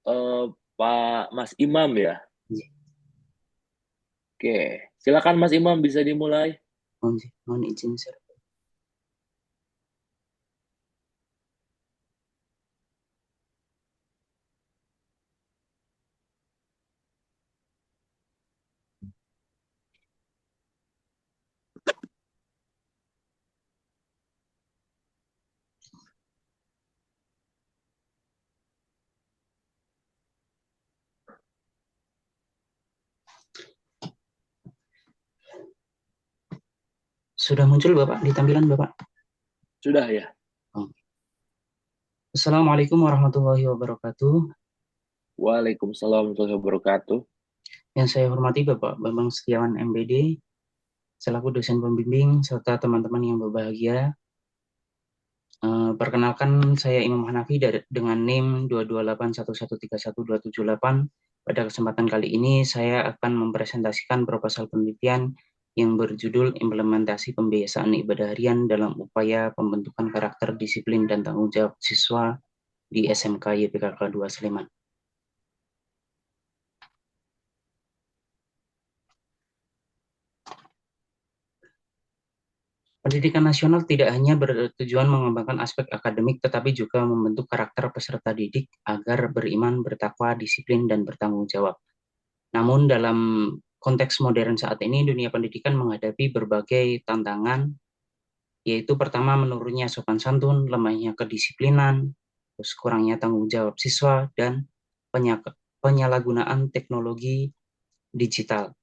eh, Pak Mas Imam ya. Iya, Oke, silakan Mas Imam bisa dimulai. mohon izin, Sir. Sudah muncul Bapak di tampilan Bapak? Sudah ya. Oh. Assalamualaikum warahmatullahi wabarakatuh. Waalaikumsalam warahmatullahi wabarakatuh. Yang saya hormati Bapak Bambang Setiawan MBD, selaku dosen pembimbing, serta teman-teman yang berbahagia. Perkenalkan, saya Imam Hanafi dengan NIM 22811312778. Pada kesempatan kali ini, saya akan mempresentasikan proposal penelitian yang berjudul Implementasi Pembiasaan Ibadah Harian dalam Upaya Pembentukan Karakter Disiplin dan Tanggung Jawab Siswa di SMK YPKK 2 Sleman. Pendidikan nasional tidak hanya bertujuan mengembangkan aspek akademik, tetapi juga membentuk karakter peserta didik agar beriman, bertakwa, disiplin, dan bertanggung jawab. Namun dalam konteks modern saat ini, dunia pendidikan menghadapi berbagai tantangan, yaitu pertama menurunnya sopan santun, lemahnya kedisiplinan, terus kurangnya tanggung jawab siswa, dan penyalahgunaan teknologi digital.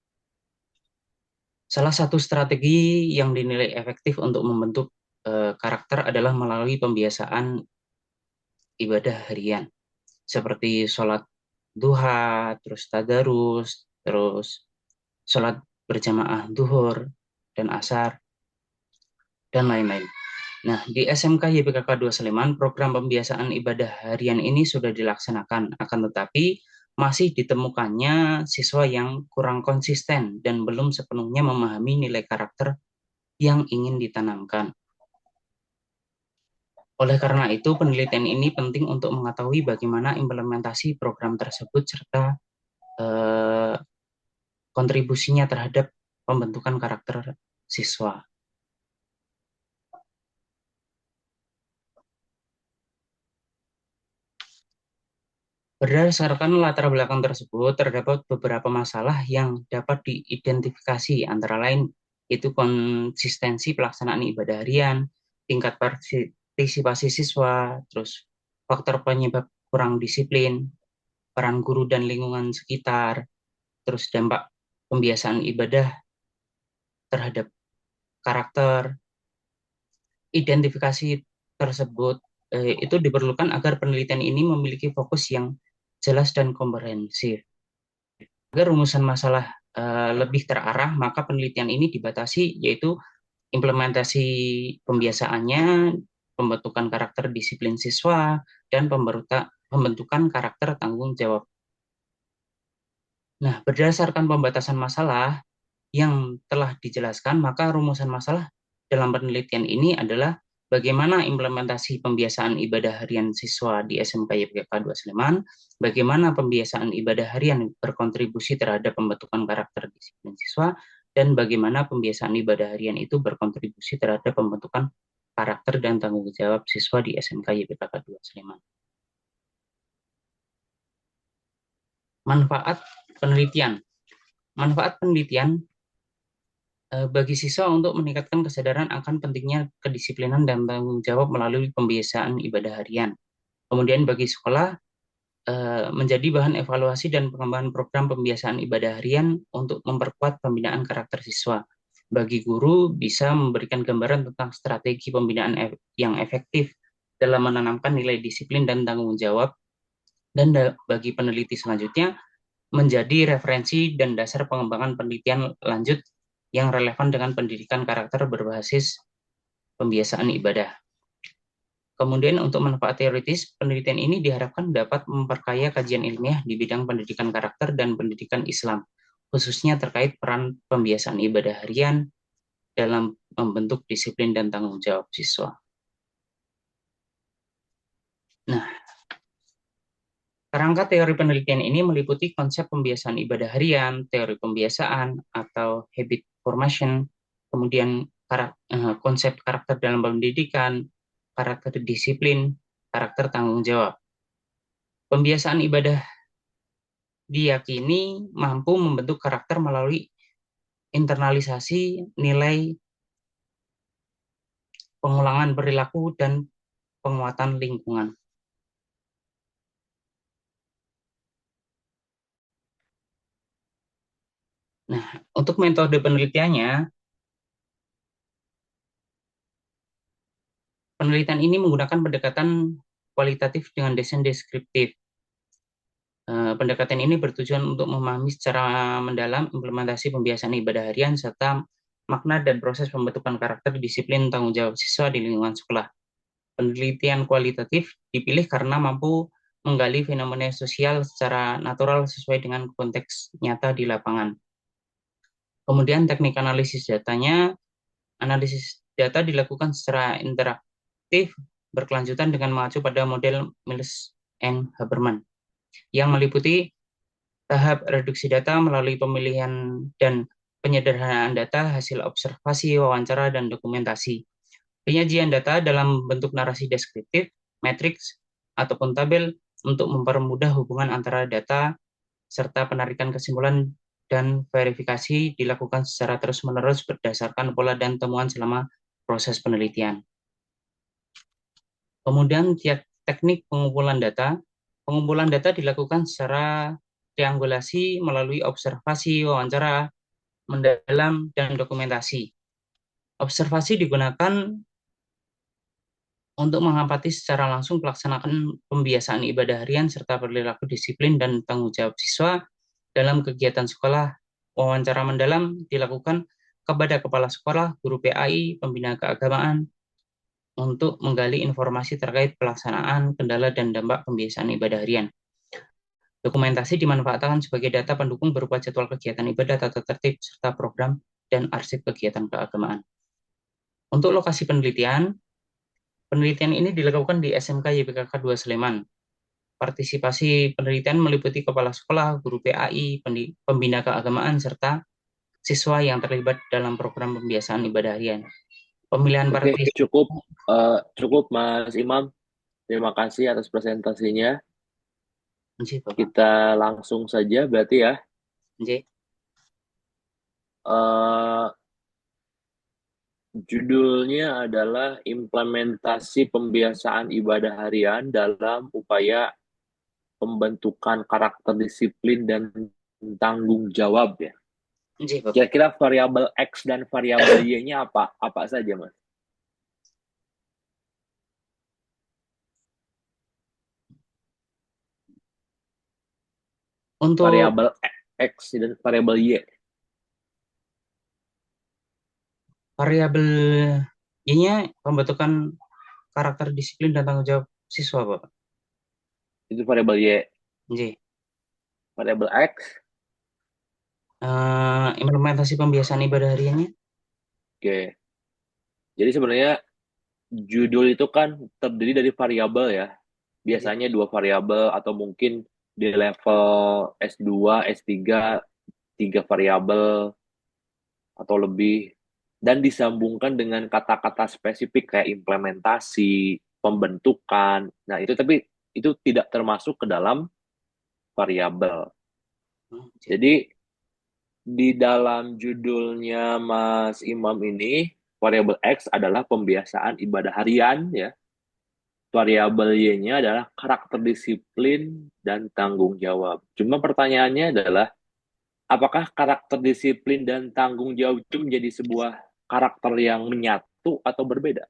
Salah satu strategi yang dinilai efektif untuk membentuk karakter adalah melalui pembiasaan ibadah harian, seperti sholat duha, terus tadarus, terus sholat berjamaah duhur dan asar, dan lain-lain. Nah, di SMK YPKK 2 Sleman, program pembiasaan ibadah harian ini sudah dilaksanakan, akan tetapi masih ditemukannya siswa yang kurang konsisten dan belum sepenuhnya memahami nilai karakter yang ingin ditanamkan. Oleh karena itu, penelitian ini penting untuk mengetahui bagaimana implementasi program tersebut serta eh, kontribusinya terhadap pembentukan karakter siswa. Berdasarkan latar belakang tersebut, terdapat beberapa masalah yang dapat diidentifikasi, antara lain itu konsistensi pelaksanaan ibadah harian, tingkat partisipasi siswa, terus faktor penyebab kurang disiplin, peran guru dan lingkungan sekitar, terus dampak pembiasaan ibadah terhadap karakter. Identifikasi tersebut itu diperlukan agar penelitian ini memiliki fokus yang jelas dan komprehensif. Agar rumusan masalah lebih terarah, maka penelitian ini dibatasi, yaitu implementasi pembiasaannya, pembentukan karakter disiplin siswa, dan pembentukan karakter tanggung jawab. Nah, berdasarkan pembatasan masalah yang telah dijelaskan, maka rumusan masalah dalam penelitian ini adalah bagaimana implementasi pembiasaan ibadah harian siswa di SMK YPK 2 Sleman, bagaimana pembiasaan ibadah harian berkontribusi terhadap pembentukan karakter disiplin siswa, dan bagaimana pembiasaan ibadah harian itu berkontribusi terhadap pembentukan karakter dan tanggung jawab siswa di SMK YPK 2 Sleman. Manfaat penelitian. Manfaat penelitian bagi siswa untuk meningkatkan kesadaran akan pentingnya kedisiplinan dan tanggung jawab melalui pembiasaan ibadah harian. Kemudian bagi sekolah menjadi bahan evaluasi dan pengembangan program pembiasaan ibadah harian untuk memperkuat pembinaan karakter siswa. Bagi guru bisa memberikan gambaran tentang strategi pembinaan yang efektif dalam menanamkan nilai disiplin dan tanggung jawab, dan bagi peneliti selanjutnya menjadi referensi dan dasar pengembangan penelitian lanjut yang relevan dengan pendidikan karakter berbasis pembiasaan ibadah. Kemudian untuk manfaat teoritis, penelitian ini diharapkan dapat memperkaya kajian ilmiah di bidang pendidikan karakter dan pendidikan Islam, khususnya terkait peran pembiasaan ibadah harian dalam membentuk disiplin dan tanggung jawab siswa. Nah, Kerangka teori penelitian ini meliputi konsep pembiasaan ibadah harian, teori pembiasaan atau habit formation, kemudian konsep karakter dalam pendidikan, karakter disiplin, karakter tanggung jawab. Pembiasaan ibadah diyakini mampu membentuk karakter melalui internalisasi nilai, pengulangan perilaku, dan penguatan lingkungan. Nah, untuk metode penelitiannya, penelitian ini menggunakan pendekatan kualitatif dengan desain deskriptif. Pendekatan ini bertujuan untuk memahami secara mendalam implementasi pembiasaan ibadah harian serta makna dan proses pembentukan karakter disiplin tanggung jawab siswa di lingkungan sekolah. Penelitian kualitatif dipilih karena mampu menggali fenomena sosial secara natural sesuai dengan konteks nyata di lapangan. Kemudian teknik analisis data dilakukan secara interaktif berkelanjutan dengan mengacu pada model Mills and Habermas yang meliputi tahap reduksi data melalui pemilihan dan penyederhanaan data, hasil observasi, wawancara, dan dokumentasi. Penyajian data dalam bentuk narasi deskriptif, matriks, ataupun tabel untuk mempermudah hubungan antara data serta penarikan kesimpulan dan verifikasi dilakukan secara terus-menerus berdasarkan pola dan temuan selama proses penelitian. Kemudian teknik pengumpulan data. Pengumpulan data dilakukan secara triangulasi melalui observasi, wawancara, mendalam, dan dokumentasi. Observasi digunakan untuk mengamati secara langsung pelaksanaan pembiasaan ibadah harian serta perilaku disiplin dan tanggung jawab siswa dalam kegiatan sekolah. Wawancara mendalam dilakukan kepada kepala sekolah, guru PAI, pembina keagamaan untuk menggali informasi terkait pelaksanaan, kendala, dan dampak pembiasaan ibadah harian. Dokumentasi dimanfaatkan sebagai data pendukung berupa jadwal kegiatan ibadah, tata tertib, serta program dan arsip kegiatan keagamaan. Untuk lokasi penelitian ini dilakukan di SMK YPKK 2 Sleman. Partisipasi penelitian meliputi kepala sekolah, guru PAI, pembina keagamaan, serta siswa yang terlibat dalam program pembiasaan ibadah harian. Pemilihan Oke, partisipasi. cukup Mas Imam. Terima kasih atas presentasinya. Bapak. Kita langsung saja berarti ya. Eh, Judulnya adalah implementasi pembiasaan ibadah harian dalam upaya pembentukan karakter disiplin dan tanggung jawab ya. Bapak. Kira-kira variabel X dan variabel Y-nya apa? Apa saja, Mas? Untuk Variabel X dan variabel Y. variabel Y-nya pembentukan karakter disiplin dan tanggung jawab siswa, Bapak. Itu variabel Y. J. Variabel X. Implementasi pembiasaan ibadah hariannya. Oke. Jadi sebenarnya judul itu kan terdiri dari variabel ya. J. Biasanya dua variabel atau mungkin di level S2, S3, tiga variabel atau lebih. Dan disambungkan dengan kata-kata spesifik kayak implementasi, pembentukan. Nah, itu tapi itu tidak termasuk ke dalam variabel. J. Jadi di dalam judulnya Mas Imam ini, variabel X adalah pembiasaan ibadah harian ya. Variabel Y-nya adalah karakter disiplin dan tanggung jawab. Cuma pertanyaannya adalah, apakah karakter disiplin dan tanggung jawab itu menjadi sebuah karakter yang menyatu atau berbeda?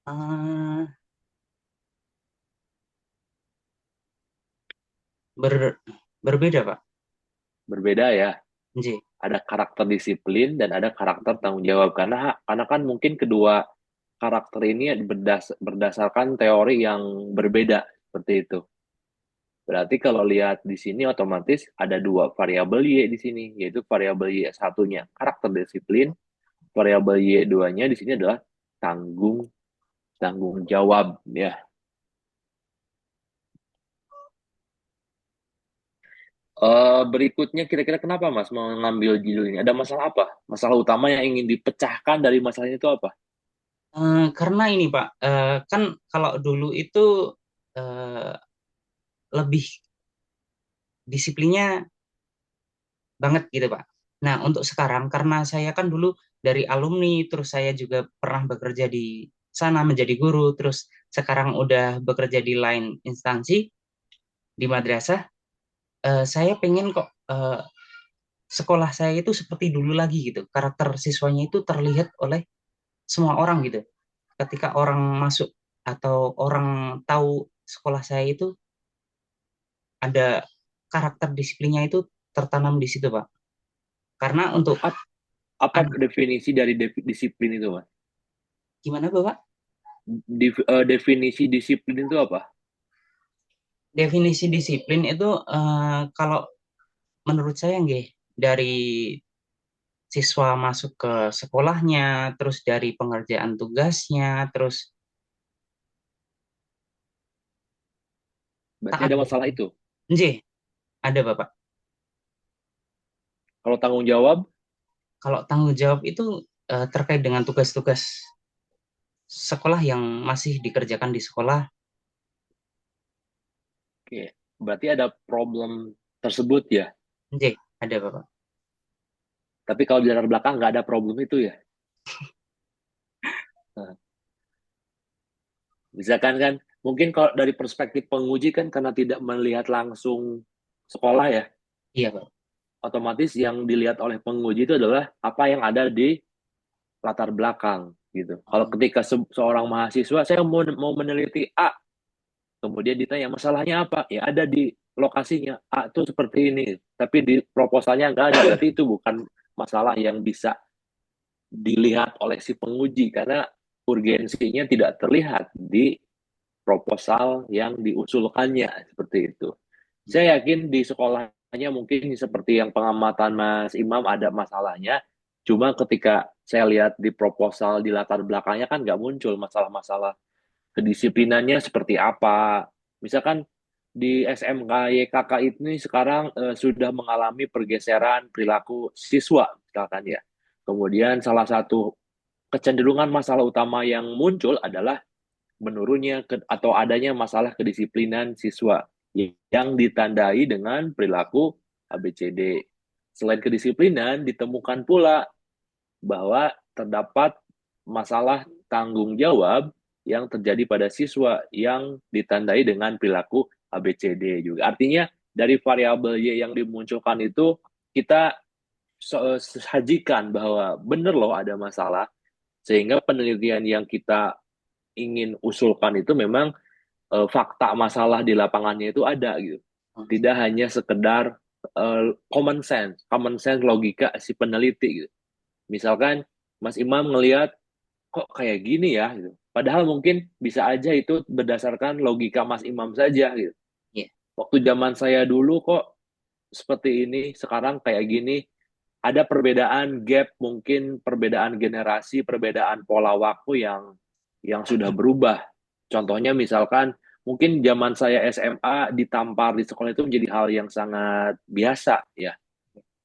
Uh, ber, berbeda, Pak. Berbeda ya. J. Ada karakter disiplin dan ada karakter tanggung jawab. Karena kan mungkin kedua karakter ini berdasarkan teori yang berbeda seperti itu. Berarti kalau lihat di sini otomatis ada dua variabel Y di sini, yaitu variabel Y satunya karakter disiplin, variabel Y duanya di sini adalah tanggung tanggung jawab ya. Berikutnya kira-kira kenapa Mas mau ngambil judul ini? Ada masalah apa? Masalah utama yang ingin dipecahkan dari masalahnya itu apa? Karena ini Pak, kan kalau dulu itu eh, lebih disiplinnya banget gitu Pak. Nah untuk sekarang karena saya kan dulu dari alumni, terus saya juga pernah bekerja di sana menjadi guru, terus sekarang udah bekerja di lain instansi di madrasah, saya pengen kok sekolah saya itu seperti dulu lagi gitu. Karakter siswanya itu terlihat oleh semua orang gitu. Ketika orang masuk atau orang tahu sekolah saya itu ada karakter disiplinnya itu tertanam di situ, Pak. Karena untuk Ap- Apa anak, definisi dari disiplin itu Mas? gimana Bapak? Definisi disiplin itu apa? Definisi disiplin itu kalau menurut saya nggih dari siswa masuk ke sekolahnya, terus dari pengerjaan tugasnya, terus Berarti taat ada dari masalah itu. nggih, ada Bapak. Kalau tanggung jawab, Kalau tanggung jawab itu terkait dengan tugas-tugas sekolah yang masih dikerjakan di sekolah, oke, berarti ada problem tersebut ya. nggih, ada Bapak. Tapi kalau di latar belakang nggak ada problem itu ya. Nah, misalkan kan, mungkin kalau dari perspektif penguji kan karena tidak melihat langsung sekolah ya, Iya, Pak. otomatis yang dilihat oleh penguji itu adalah apa yang ada di latar belakang gitu. Kalau Oh, ketika seorang mahasiswa, saya mau meneliti A, kemudian ditanya masalahnya apa, ya ada di lokasinya A itu seperti ini, tapi di proposalnya nggak ada. Berarti itu bukan masalah yang bisa dilihat oleh si penguji karena urgensinya tidak terlihat di proposal yang diusulkannya seperti itu. Saya yakin di sekolahnya mungkin seperti yang pengamatan Mas Imam ada masalahnya. Cuma ketika saya lihat di proposal di latar belakangnya kan nggak muncul masalah-masalah kedisiplinannya seperti apa. Misalkan di SMK YKK ini sekarang sudah mengalami pergeseran perilaku siswa, misalkan ya. Kemudian salah satu kecenderungan masalah utama yang muncul adalah menurunnya atau adanya masalah kedisiplinan siswa yang ditandai dengan perilaku ABCD. Selain kedisiplinan, ditemukan pula bahwa terdapat masalah tanggung jawab yang terjadi pada siswa yang ditandai dengan perilaku ABCD juga. Artinya dari variabel Y yang dimunculkan itu kita sajikan bahwa benar loh ada masalah sehingga penelitian yang kita ingin usulkan itu memang fakta masalah di lapangannya itu ada gitu. Tidak hanya sekedar common sense logika si peneliti gitu. Misalkan Mas Imam ngelihat kok kayak gini ya gitu. Padahal mungkin bisa aja itu berdasarkan logika Mas Imam saja gitu. iya. Waktu zaman saya dulu kok seperti ini, sekarang kayak gini. Ada perbedaan gap, mungkin perbedaan generasi, perbedaan pola waktu yang sudah berubah. Contohnya misalkan mungkin zaman saya SMA ditampar di sekolah itu menjadi hal yang sangat biasa ya.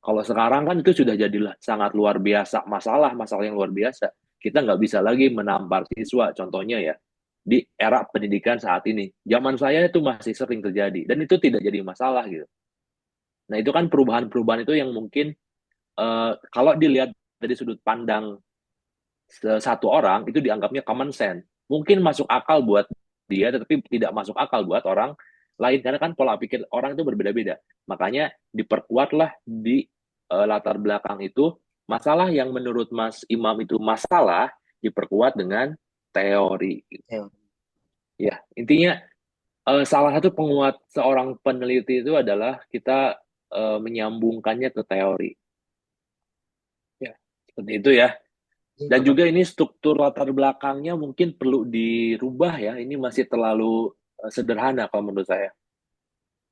Kalau sekarang kan itu sudah jadilah sangat luar biasa, masalah yang luar biasa. Kita nggak bisa lagi menampar siswa, contohnya ya, di era pendidikan saat ini. Zaman saya itu masih sering terjadi, dan itu tidak jadi masalah gitu. Nah itu kan perubahan-perubahan itu yang mungkin kalau dilihat dari sudut pandang satu orang, itu dianggapnya common sense. Mungkin masuk akal buat dia, tetapi tidak masuk akal buat orang lain, karena kan pola pikir orang itu berbeda-beda. Makanya diperkuatlah di latar belakang itu masalah yang menurut Mas Imam itu masalah diperkuat dengan teori. Saya- Ya, intinya salah satu penguat seorang peneliti itu adalah kita menyambungkannya ke teori. Ya, seperti itu ya. Iya, Dan Bapak. juga ini struktur latar belakangnya mungkin perlu dirubah ya. Ini masih terlalu sederhana kalau menurut saya.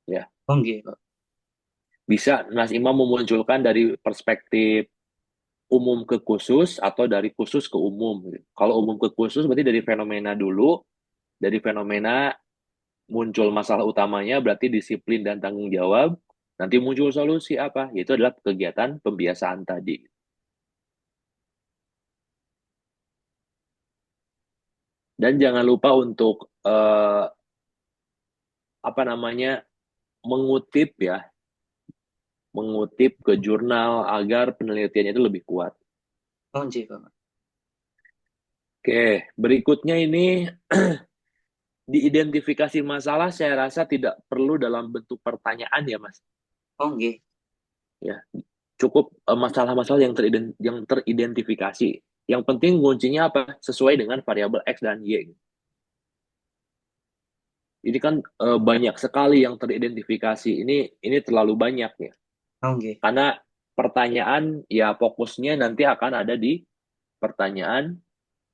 Ya, Oh, nggih, Pak. bisa Mas Imam memunculkan dari perspektif umum ke khusus atau dari khusus ke umum. Kalau umum ke khusus berarti dari fenomena dulu, dari fenomena muncul masalah utamanya berarti disiplin dan tanggung jawab. Nanti muncul solusi apa? Yaitu adalah kegiatan pembiasaan tadi. Dan jangan lupa untuk apa namanya mengutip ya, mengutip ke jurnal agar penelitiannya itu lebih kuat. Oh, nggih, Bapak. Oke, berikutnya ini diidentifikasi masalah saya rasa tidak perlu dalam bentuk pertanyaan ya, Mas. Oh, nggih. Ya, cukup masalah-masalah yang teridentifikasi. Yang penting kuncinya apa? Sesuai dengan variabel X dan Y. Ini kan banyak sekali yang teridentifikasi. Ini terlalu banyak ya. Oh, nggih. Karena pertanyaan ya fokusnya nanti akan ada di pertanyaan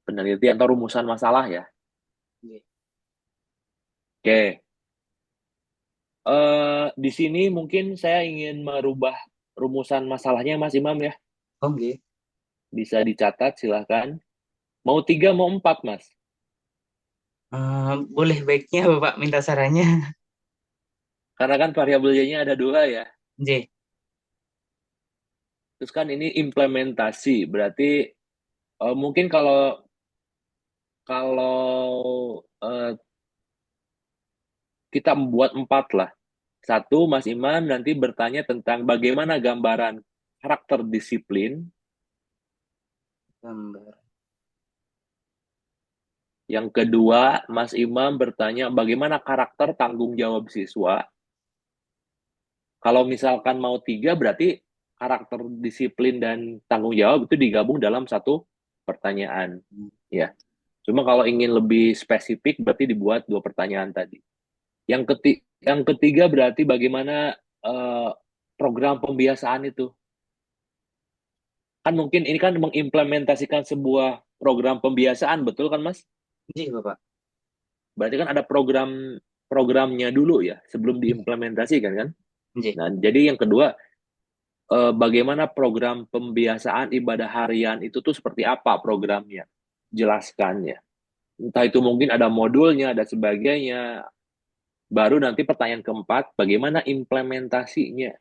penelitian atau rumusan masalah ya. Nggih. Oke, di sini mungkin saya ingin merubah rumusan masalahnya Mas Imam ya. Oh, nggih. Bisa dicatat silahkan. Mau tiga, mau empat Mas. Boleh baiknya Bapak minta sarannya. Karena kan variabelnya ada dua ya. Nggih. Terus kan ini implementasi, berarti mungkin kalau kalau kita membuat empat lah. Satu, Mas Imam nanti bertanya tentang bagaimana gambaran karakter disiplin. Gambar. Yang kedua, Mas Imam bertanya bagaimana karakter tanggung jawab siswa. Kalau misalkan mau tiga, berarti karakter disiplin dan tanggung jawab itu digabung dalam satu pertanyaan. Ya, cuma kalau ingin lebih spesifik, berarti dibuat dua pertanyaan tadi. Yang ketiga berarti bagaimana eh, program pembiasaan itu. Kan mungkin ini kan mengimplementasikan sebuah program pembiasaan, betul kan Mas? Nggih, Bapak. Berarti kan ada programnya dulu ya sebelum diimplementasikan kan? Nggih. Nah, jadi yang kedua bagaimana program pembiasaan ibadah harian itu tuh seperti apa programnya? Jelaskannya. Entah itu mungkin ada modulnya, ada sebagainya. Baru nanti pertanyaan keempat, bagaimana implementasinya?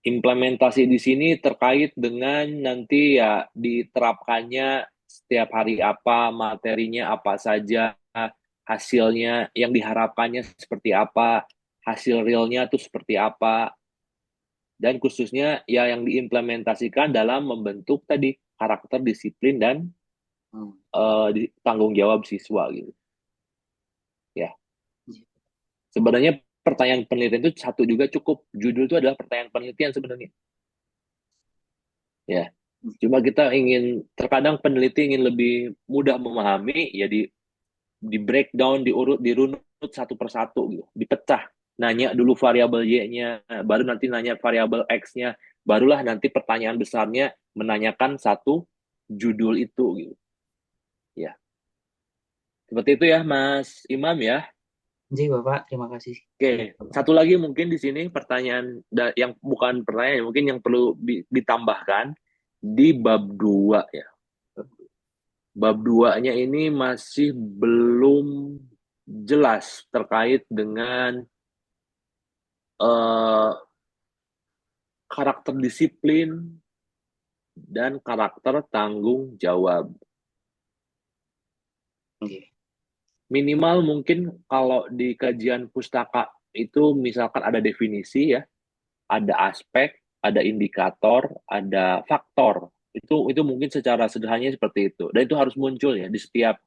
Implementasi di sini terkait dengan nanti ya diterapkannya setiap hari apa, materinya apa saja, hasilnya yang diharapkannya seperti apa, hasil realnya itu seperti apa, dan khususnya ya yang diimplementasikan dalam membentuk tadi karakter disiplin dan Oh, tanggung jawab siswa gitu. Ya, nggih. sebenarnya pertanyaan penelitian itu satu juga cukup. Judul itu adalah pertanyaan penelitian sebenarnya. Ya, cuma kita ingin terkadang peneliti ingin lebih mudah memahami ya di breakdown, dirunut satu persatu gitu, dipecah. Nanya dulu variabel Y-nya, baru nanti nanya variabel X-nya, barulah nanti pertanyaan besarnya menanyakan satu judul itu gitu. Ya, seperti itu ya Mas Imam ya. Nggih, Bapak. Terima kasih. Oke, Bapak. satu lagi mungkin di sini pertanyaan yang bukan pertanyaan, mungkin yang perlu ditambahkan di bab 2 ya. Bab 2-nya ini masih belum jelas terkait dengan eh, karakter disiplin dan karakter tanggung jawab. Nggih. Minimal mungkin kalau di kajian pustaka itu misalkan ada definisi ya, ada aspek, ada indikator, ada faktor. Itu mungkin secara sederhananya seperti itu. Dan itu harus muncul ya di setiap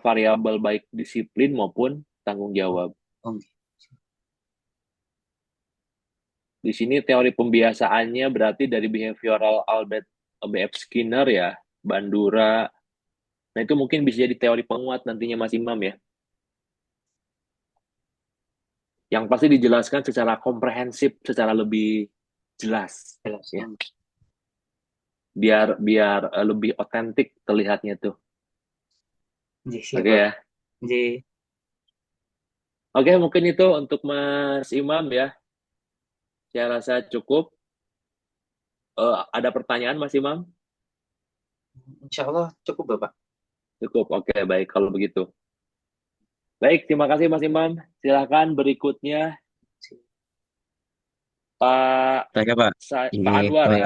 variabel baik disiplin maupun tanggung jawab. Oh, nggih. Di sini teori pembiasaannya berarti dari behavioral Albert B.F. Skinner ya, Bandura. Nah, itu mungkin bisa jadi teori penguat nantinya Mas Imam ya. Yang pasti dijelaskan secara komprehensif, secara lebih jelas Jelas. ya. Oh, Biar biar lebih otentik terlihatnya tuh. nggih, siap, Oke Bapak. ya. Nggih. Oke, mungkin itu untuk Mas Imam ya. Saya rasa cukup. Ada pertanyaan Mas Imam? Insya Allah cukup, Bapak. Cukup. Oke, baik kalau begitu. Baik, terima kasih Mas Imam. Silakan berikutnya. Pak Saya Pak. Pak Ini Anwar Pak ya.